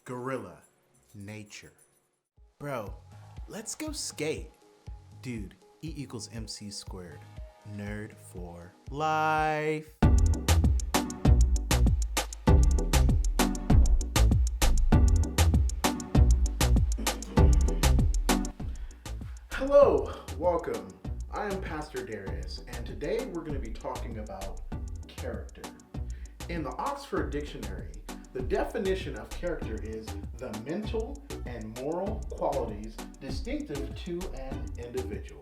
gorilla, nature. Bro, let's go skate. Dude, E equals MC squared. Nerd for life. Hello, welcome. I am Pastor Darius, and today we're going to be talking about character. In the Oxford Dictionary, the definition of character is the mental and moral qualities distinctive to an individual.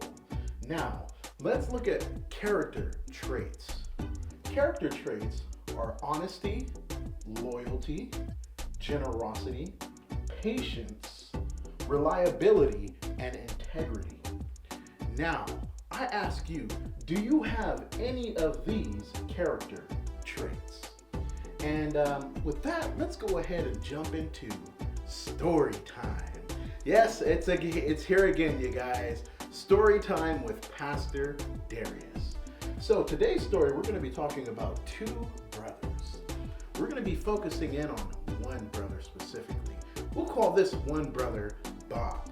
Now, let's look at character traits. Character traits are honesty, loyalty, generosity, patience, reliability, and integrity. Now, I ask you, do you have any of these character traits? And with that, let's go ahead and jump into story time. Yes, it's here again, you guys. Story time with Pastor Darius. So today's story, we're going to be talking about two brothers. We're going to be focusing in on one brother specifically. We'll call this one brother Bob.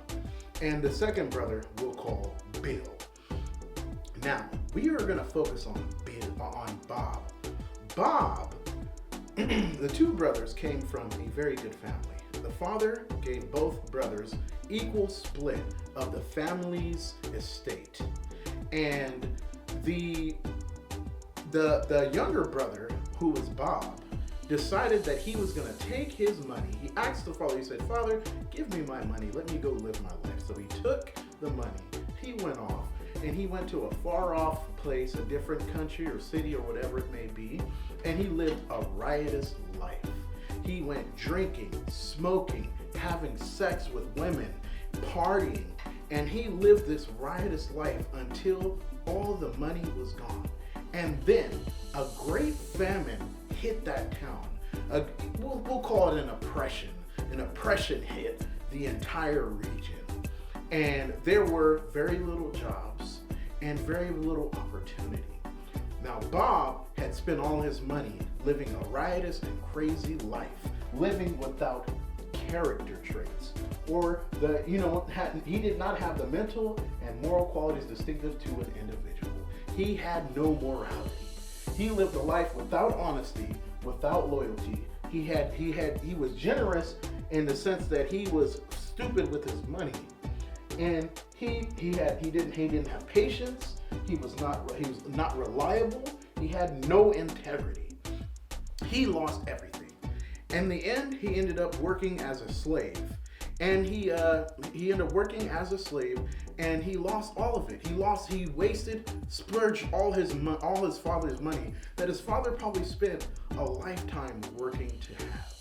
And the second brother we'll call Bill. Now, we are going to focus on Bob. Bob, the two brothers came from a very good family. The father gave both brothers equal split of the family's estate. And the younger brother, who was Bob, decided that he was going to take his money. He asked the father, he said, "Father, give me my money. Let me go live my life." So he took the money. He went off, and he went to a far off place, a different country or city or whatever it may be, and he lived a riotous life. He went drinking, smoking, having sex with women, partying, and he lived this riotous life until all the money was gone. And then a great famine hit that town. We'll call it an oppression. An oppression hit the entire region. And there were very little jobs and very little opportunity. Now, Bob had spent all his money living a riotous and crazy life, living without character traits, or he did not have the mental and moral qualities distinctive to an individual. He had no morality. He lived a life without honesty, without loyalty. He was generous in the sense that he was stupid with his money, and he didn't have patience. He was not reliable. He had no integrity. He lost everything. In the end, he ended up working as a slave. And he ended up working as a slave, and he lost all of it. He wasted, splurged all his father's money that his father probably spent a lifetime working to have.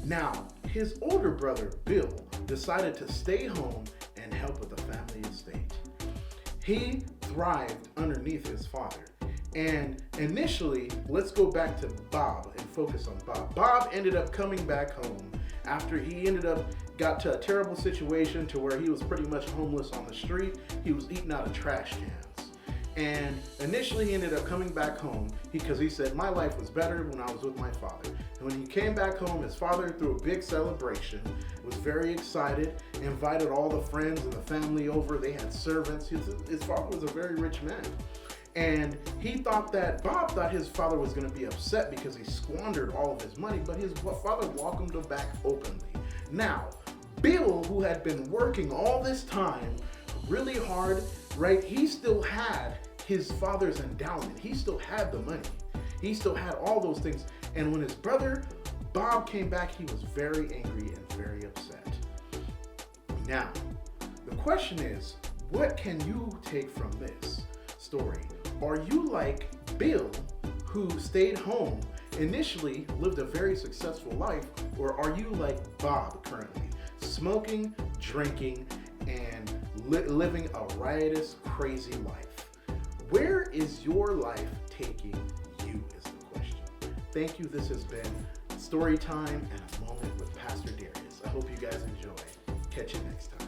Now, his older brother, Bill, decided to stay home and help with the family estate. He thrived underneath his father. And initially, let's go back to Bob and focus on Bob. Bob ended up coming back home after he got to a terrible situation to where he was pretty much homeless on the street. He was eating out of trash cans. And initially he ended up coming back home because he said, "My life was better when I was with my father." And when he came back home, his father threw a big celebration, was very excited, invited all the friends and the family over. They had servants. His father was a very rich man. And Bob thought his father was going to be upset because he squandered all of his money, but his father welcomed him back openly. Now, Bill, who had been working all this time really hard, right? He still had his father's endowment. He still had the money. He still had all those things. And when his brother Bob came back, he was very angry and very upset. Now, the question is, what can you take from this story? Are you like Bill, who stayed home, initially lived a very successful life, or are you like Bob currently, smoking, drinking, and living a riotous, crazy life? Where is your life taking you is the question. Thank you. This has been Story Time and a Moment with Pastor Darius. I hope you guys enjoy. Catch you next time.